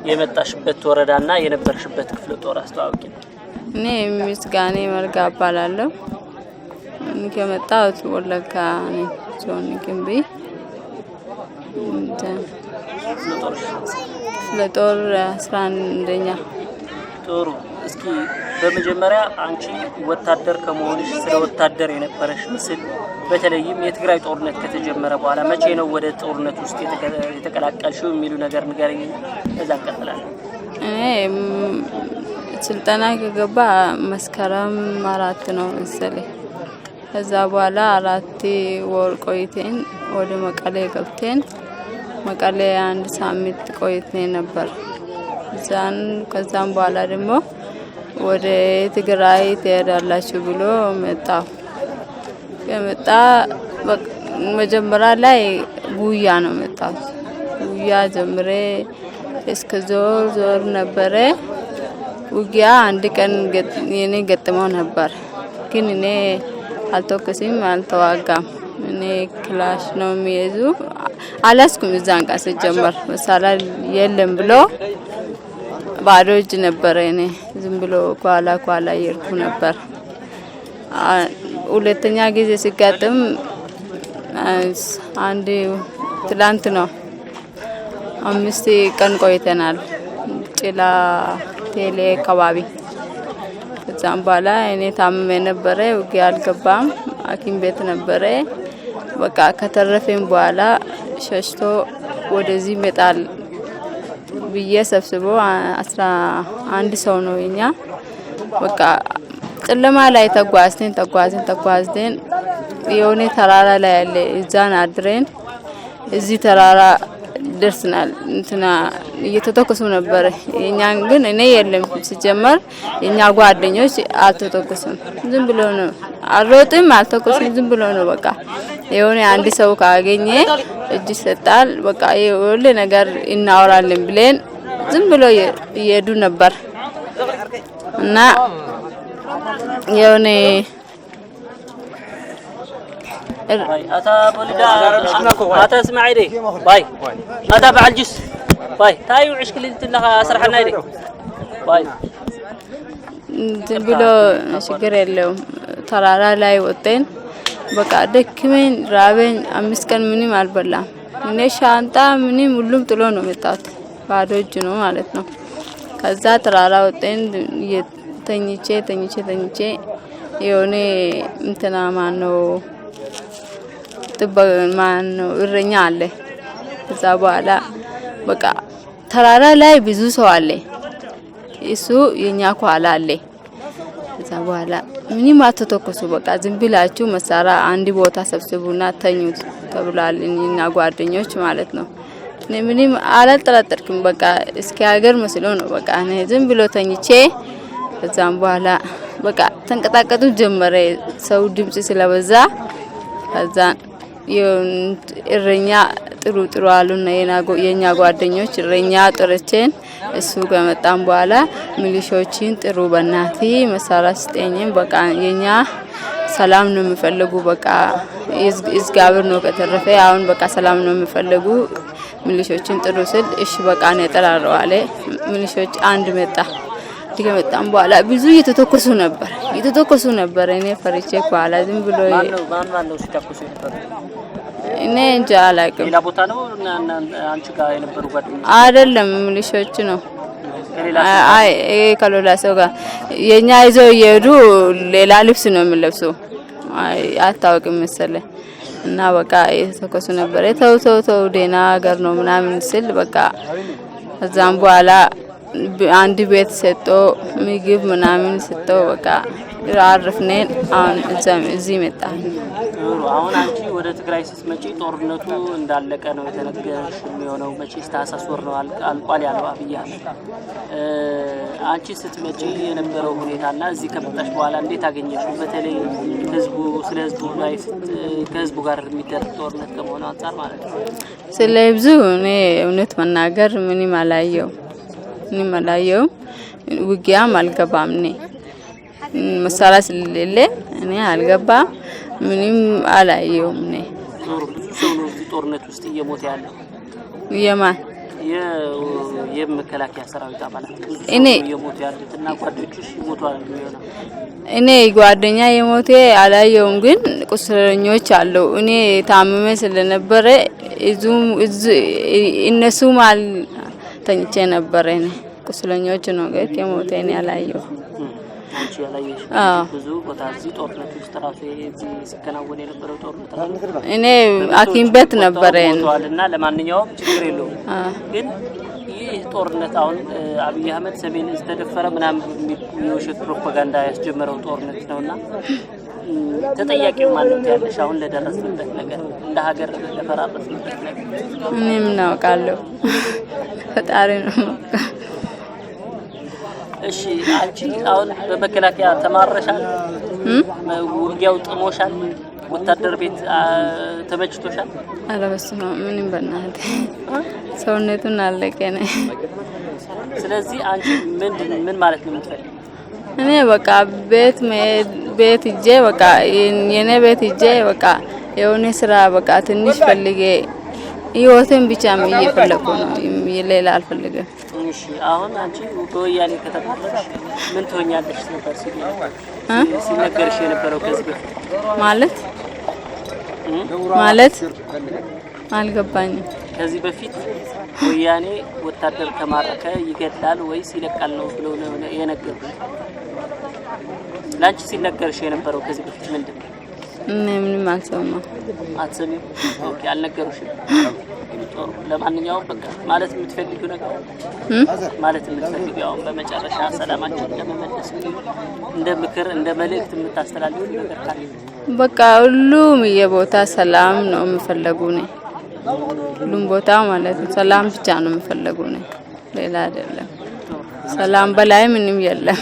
የመጣሽበት ወረዳና የነበርሽበት ክፍለ ጦር አስተዋውቂ። እኔ ምስጋኔ መርጋ እባላለሁ። ከመጣሁት ወለጋ ነኝ። ዞን ግንቢ ክፍለ ጦር 11ኛ። ጥሩ። እስኪ በመጀመሪያ አንቺ ወታደር ከመሆንሽ ስለ ወታደር የነበረሽ ምስል በተለይም የትግራይ ጦርነት ከተጀመረ በኋላ መቼ ነው ወደ ጦርነት ውስጥ የተቀላቀልሽው የሚሉ ነገር ንገረኝ። እዛ እንቀጥላለን። ስልጠና ከገባ መስከረም 4 ነው መሰለኝ። ከዛ በኋላ 4 ወር ቆይተን ወደ መቀሌ ገብተን መቀሌ 1 ሳምንት ቆይተን ነበር። ከዛም በኋላ ደግሞ ወደ ትግራይ ትሄዳላችሁ ብሎ መጣ። መጀመሪያ ላይ ጉያ ነው መጣው። ጉያ ጀምሬ እስከ ዞር ነበረ። ውጊያ አንድ ቀን የኔ ገጥመው ነበር፣ ግን እኔ አልተወከስም አልተዋጋም። እኔ ክላሽ ነው የሚይዙ አላስኩም። እዛን ቀን ሲጀመር መሳሪያ የለም ብሎ ባዶ እጅ ነበር። እኔ ዝም ብሎ ኳላ እየሄድኩ ነበር። ሁለተኛ ጊዜ ሲጋጥም አንድ ትላንት ነው 5 ቀን ቆይተናል ጭላ ቴሌ ከባቢ። ከዛም በኋላ እኔ ታመመ ነበረ። ውጊያ አልገባም፣ ሐኪም ቤት ነበረ። በቃ ከተረፈኝ በኋላ ሸሽቶ ወደዚህ መጣል ብዬ ሰብስቦ 11 ሰው ነው እኛ። በቃ ጨለማ ላይ ተጓዝን የሆነ ተራራ ላይ ያለ እዛን አድረን እዚህ ተራራ ደርሰናል። እንትና እየተተኮሱ ነበር። የኛን ግን እኔ የለም ሲጀመር የኛ ጓደኞች አልተተኮሱም። ዝም ብሎ ነው አልሮጥም፣ አልተኮሱም። ዝም ብሎ ነው በቃ የሆነ አንድ ሰው ካገኘ እጅ ሰጣል። በቃ የሁሉ ነገር እናወራለን ብለን ዝም ብሎ እየሄዱ ነበር እና የሆነ أتا بولدا أتا اسمعي دي باي أتا بعل جس باي تايو عش كل اللي تلقى أسرحنا دي باي تبلو شكر اللو ترى لا يوتين بقى دكمين رابين أمسكن مني مال بلا من شانتا مني ملهم تلونه متات بعده جنو مالتنا كذا ترى وتين تنيچه يوني انتنا مانو ማን እረኛ አለ። ከዛ በኋላ በቃ ተራራ ላይ ብዙ ሰው አለ። እሱ የኛ ኳላ አለ። ከዛ በኋላ ምንም አትተኮሱ፣ በቃ ዝም ብላችሁ መሳሪያ አንድ ቦታ ሰብስቡና ተኙት ተብሏል። እኛና ጓደኞች ማለት ነው። እኔ ምንም አላልጠረጠርኩም። በቃ እስኪ ሀገር መስሎ ነው በቃ እኔ ዝም ብሎ ተኝቼ። ከዛም በኋላ በቃ ተንቀጣቀጡ ጀመረ ሰው ድምጽ ስለበዛ። ከዛ እረኛ ጥሩ አሉና የኛ ጓደኞች እረኛ ጥርቼን እሱ ከመጣን በኋላ ሚሊሾችን ጥሩ በእናቲ መሳሪያ ስጠኝም በቃ የኛ ሰላም ነው የሚፈልጉ በቃ እግዚአብሔር ነው ከተረፈ አሁን በቃ ሰላም ነው የሚፈልጉ ሚሊሾችን ጥሩ ስል እሺ በቃ ነው ተራራው አለ። ሚሊሾች አንድ መጣ። ከመጣን በኋላ ብዙ እየተተኮሱ ነበር። እኔ ፈርቼ በኋላ ዝም ብሎ ማን ነው ሲተኮሱ ነበር? እኔ እንጃ አላውቅም። ሌላ ቦታ ነው አንቺ ጋር የነበሩ ጓደኞች አይደለም ሚሊሾች ነው። አይ ከሌላ ሰው ጋር የኛ ይዘው እየሄዱ ሌላ ልብስ ነው የሚለብሰው። አይ አታውቅም መሰለኝ እና በቃ እየተተኮሱ ነበር። ተው ደህና ሀገር ነው ምናምን ስል በቃ ከዛም በኋላ አንድ ቤት ሰጥቶ ምግብ ምናምን ሰጥቶ በቃ አረፍነን። አሁን እዚህ መጣን። አሁን አንቺ ወደ ትግራይ ስትመጪ ጦርነቱ እንዳለቀ ነው የተነገረሽ የሚሆነው። መቼስ ታህሳስ ወር ነው አልቋል ያለው አብይ አህመድ። አንቺ ስትመጪ የነበረው ሁኔታና እዚህ ከመጣሽ በኋላ እንዴት አገኘሽው? በተለይ ስለ ህዝቡ ላይ ከህዝቡ ጋር የሚደረግ ጦርነት ከመሆኑ አንፃር ማለት ነው። ስለ ህዝቡ እኔ እውነት መናገር ምንም አላየው። ውጊያም አልገባም። እኔ መሳሪያ ስለሌለ እኔ አልገባም፣ ምንም አላየውም። እኔ ጦርነት ውስጥ እየሞተ ያለው የመከላከያ ሰራዊት አባላት እኔ የሞቱ ያሉትና ጓደኞችሽ ይሞቷል የሚሆነው እኔ ጓደኛ የሞቴ አላየውም፣ ግን ቁስለኞች አሉ። እኔ ታመመ ስለነበረ እነሱ ማል ተኝቼ ነበር። እኔ ቁስለኞች ነው ግን የሞቴ እኔ አላየው። አንቺ ያላየሽ ብዙ ቦታ እዚህ ጦርነት ውስጥ ራሱ እዚህ ሲከናወን የነበረው ጦርነት እኔ ሐኪም ቤት ነበር እና ለማንኛውም ችግር የለውም። ግን ይህ ጦርነት አሁን አብይ አህመድ ሰሜን እዝ ተደፈረ ምናምን የውሸት ፕሮፓጋንዳ ያስጀመረው ጦርነት ነውና ተጠያቂው ማለት ያለሽ አሁን ለደረሰበት ነገር እንደ ሀገር ለፈራረሰበት ነገር እኔ ምን አውቃለሁ? ፈጣሪ ነው። እሺ አንቺ አሁን በመከላከያ ተማረሻል? ውጊያው ጥሞሻል? ወታደር ቤት ተመችቶሻል? አረ በስመ አብ ምንም በእናትህ ሰውነቱን አለቀነ። ስለዚህ አንቺ ምን ማለት ነው የምትፈልጊው? እኔ በቃ ቤት ሂጄ በቃ የኔ ቤት ሂጄ በቃ የሆነ ስራ በቃ ትንሽ ፈልጌ ህይወትን ብቻ እየፈለኩ ነው፣ ሌላ አልፈልግም። እሺ አሁን አንቺ በወያኔ ከተባለሽ ምን ትሆኛለሽ ነበር ሲነገርሽ የነበረው ከዚህ በፊት? ማለት አልገባኝም። ከዚህ በፊት ወያኔ ወታደር ከማረከ ይገድላል ወይስ ይለቃል ነው ብለው ነው የነገሩት? ላንቺ ሲነገርሽ የነበረው ከዚህ በፊት ምንድን ነው? ምንም አልሰማም። አትሰሚም? ኦኬ አልነገሩሽም? ለማንኛውም በቃ ማለት የምትፈልጊው ነገር ማለት የምትፈልጊው አሁን በመጨረሻ ሰላማችን ለመመለስ እንደ ምክር እንደ መልእክት የምታስተላልፊው ነገር ካለ? በቃ ሁሉም የቦታ ሰላም ነው የምፈልጉ ነው። ሁሉም ቦታ ማለት ሰላም ብቻ ነው የምፈልጉ ነው፣ ሌላ አይደለም። ሰላም በላይ ምንም የለም።